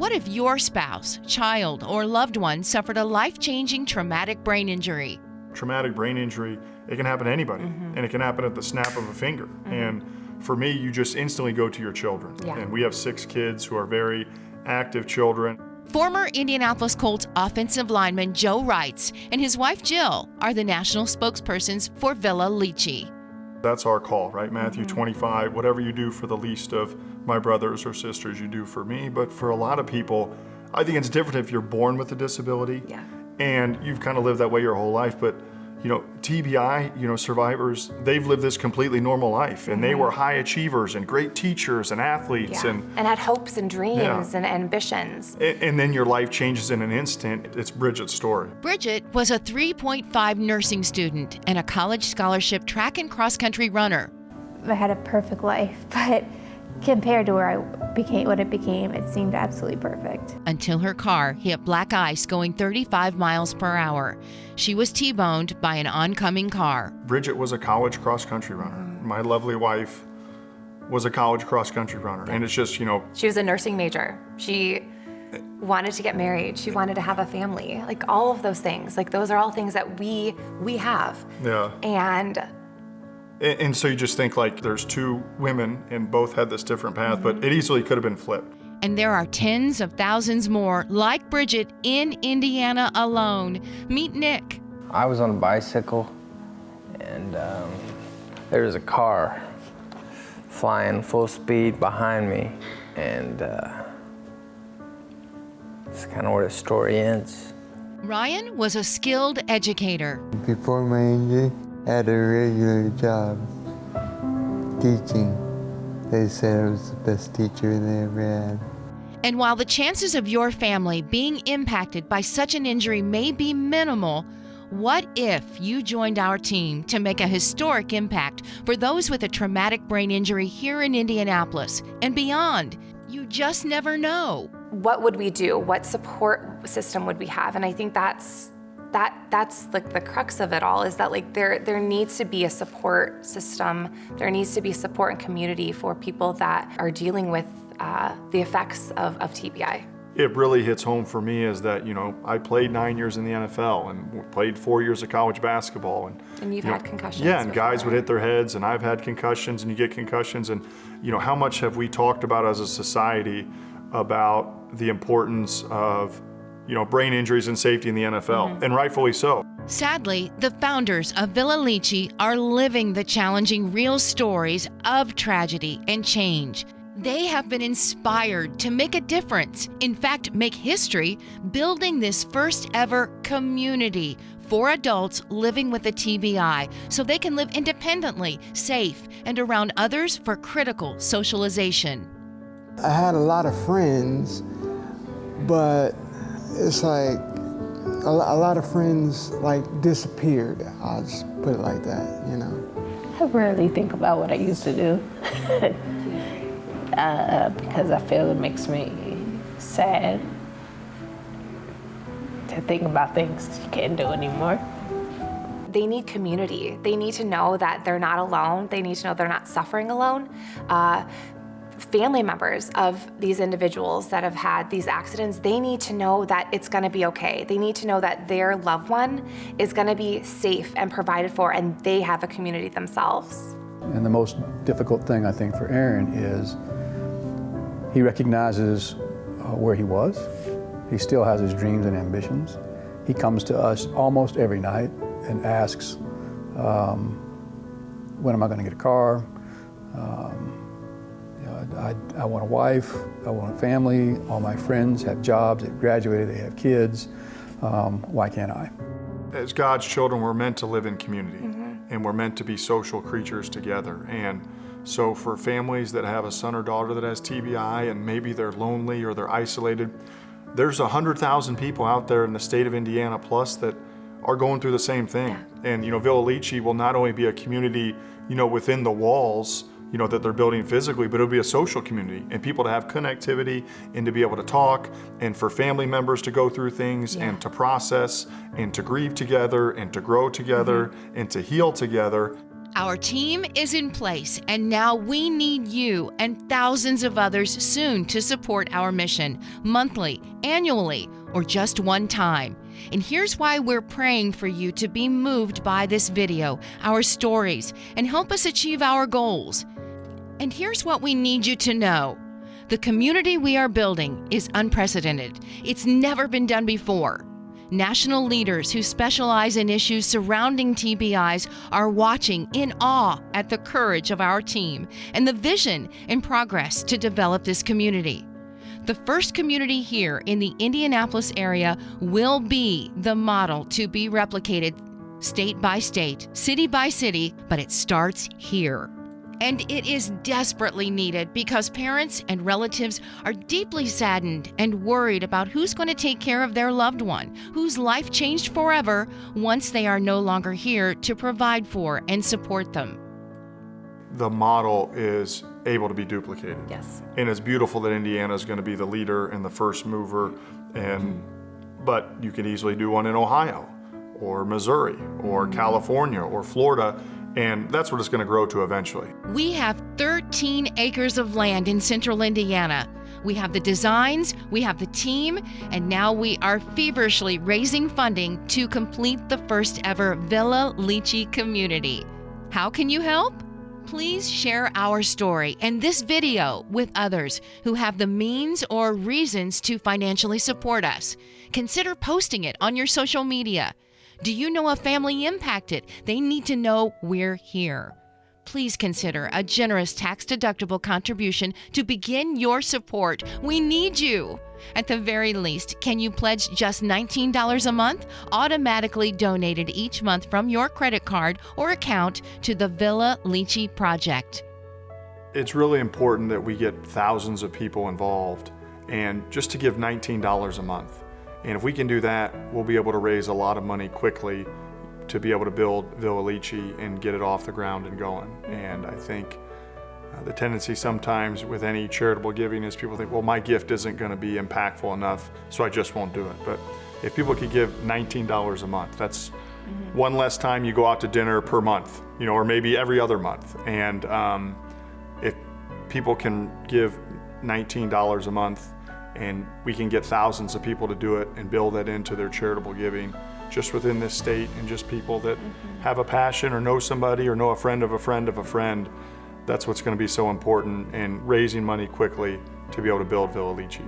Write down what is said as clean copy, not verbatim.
What if your spouse, child, or loved one suffered a life-changing traumatic brain injury? Traumatic brain injury, it can happen to anybody, and it can happen at the snap of a finger. And for me, you just instantly go to your children. Yeah. And we have 6 kids who are very active children. Former Indianapolis Colts offensive lineman Jill Reitz and his wife Jill are the national spokespersons for Villa Licci. That's our call, right? Matthew 25, whatever you do for the least of my brothers or sisters, you do for me. But for a lot of people, I think it's different if you're born with a disability and you've kind of lived that way your whole life. But, TBI, survivors, they've lived this completely normal life, and they were high achievers and great teachers and athletes. And had hopes and dreams and ambitions. And then your life changes in an instant. It's Bridget's story. Bridget was a 3.5 nursing student and a college scholarship track and cross-country runner. I had a perfect life, but compared to what it became, it seemed absolutely perfect. Until her car hit black ice going 35 miles per hour. She was T-boned by an oncoming car. Bridget was a college cross-country runner. My lovely wife was a college cross-country runner. And it's just, She was a nursing major. She wanted to get married. She wanted to have a family. Like all of those things. Like those are all things that we have. Yeah. And so you just think like there's 2 women and both had this different path, but it easily could have been flipped. And there are tens of thousands more like Bridget in Indiana alone. Meet Nick. I was on a bicycle, and there was a car flying full speed behind me, and that's kind of where the story ends. Ryan was a skilled educator. Before my injury, I had a regular job teaching. They said I was the best teacher they ever had. And while the chances of your family being impacted by such an injury may be minimal, what if you joined our team to make a historic impact for those with a traumatic brain injury here in Indianapolis and beyond? You just never know. What would we do? What support system would we have? And I think that's like the crux of it all, is that like there needs to be a support system. There needs to be support and community for people that are dealing with the effects of TBI. It really hits home for me is that, I played 9 years in the NFL and played 4 years of college basketball. And you've had concussions. Yeah, and guys would hit their heads, and I've had concussions, and you get concussions. And, how much have we talked about as a society about the importance of brain injuries and safety in the NFL, and rightfully so. Sadly, the founders of Villa Licci are living the challenging real stories of tragedy and change. They have been inspired to make a difference, in fact, make history, building this first ever community for adults living with a TBI so they can live independently, safe, and around others for critical socialization. I had a lot of friends, but it's like a lot of friends disappeared. I'll just put it like that, I rarely think about what I used to do because I feel it makes me sad to think about things you can't do anymore. They need community. They need to know that they're not alone. They need to know they're not suffering alone. Family members of these individuals that have had these accidents, they need to know that it's going to be okay. They need to know that their loved one is going to be safe and provided for, and they have a community themselves. And the most difficult thing, I think, for Aaron is he recognizes where he was. He still has his dreams and ambitions. He comes to us almost every night and asks, when am I going to get a car? I want a wife, I want a family, all my friends have jobs, they've graduated, they have kids, why can't I? As God's children, we're meant to live in community, and we're meant to be social creatures together. And so for families that have a son or daughter that has TBI and maybe they're lonely or they're isolated, there's 100,000 people out there in the state of Indiana plus that are going through the same thing. Yeah. And Villa Licci will not only be a community, within the walls, that they're building physically, but it'll be a social community and people to have connectivity and to be able to talk and for family members to go through things and to process and to grieve together and to grow together and to heal together. Our team is in place, and now we need you and thousands of others soon to support our mission, monthly, annually, or just one time. And here's why we're praying for you to be moved by this video, our stories, and help us achieve our goals. And here's what we need you to know. The community we are building is unprecedented. It's never been done before. National leaders who specialize in issues surrounding TBIs are watching in awe at the courage of our team and the vision and progress to develop this community. The first community here in the Indianapolis area will be the model to be replicated state by state, city by city, but it starts here. And it is desperately needed because parents and relatives are deeply saddened and worried about who's going to take care of their loved one, whose life changed forever once they are no longer here to provide for and support them. The model is able to be duplicated. Yes. And it's beautiful that Indiana is going to be the leader and the first mover, but you can easily do one in Ohio or Missouri or California or Florida. And that's what it's going to grow to eventually. We have 13 acres of land in central Indiana. We have the designs, we have the team, and now we are feverishly raising funding to complete the first ever Villa Licci community. How can you help? Please share our story and this video with others who have the means or reasons to financially support us. Consider posting it on your social media. Do you know a family impacted? They need to know we're here. Please consider a generous tax-deductible contribution to begin your support. We need you. At the very least, can you pledge just $19 a month, automatically donated each month from your credit card or account to the Villa Licci Project? It's really important that we get thousands of people involved, and just to give $19 a month. And if we can do that, we'll be able to raise a lot of money quickly to be able to build Villa Licci and get it off the ground and going. And I think the tendency sometimes with any charitable giving is people think, well, my gift isn't going to be impactful enough, so I just won't do it. But if people could give $19 a month, that's one less time you go out to dinner per month, or maybe every other month. And if people can give $19 a month, and we can get thousands of people to do it and build that into their charitable giving just within this state, and just people that have a passion or know somebody or know a friend of a friend of a friend. That's what's going to be so important in raising money quickly to be able to build Villa Licci.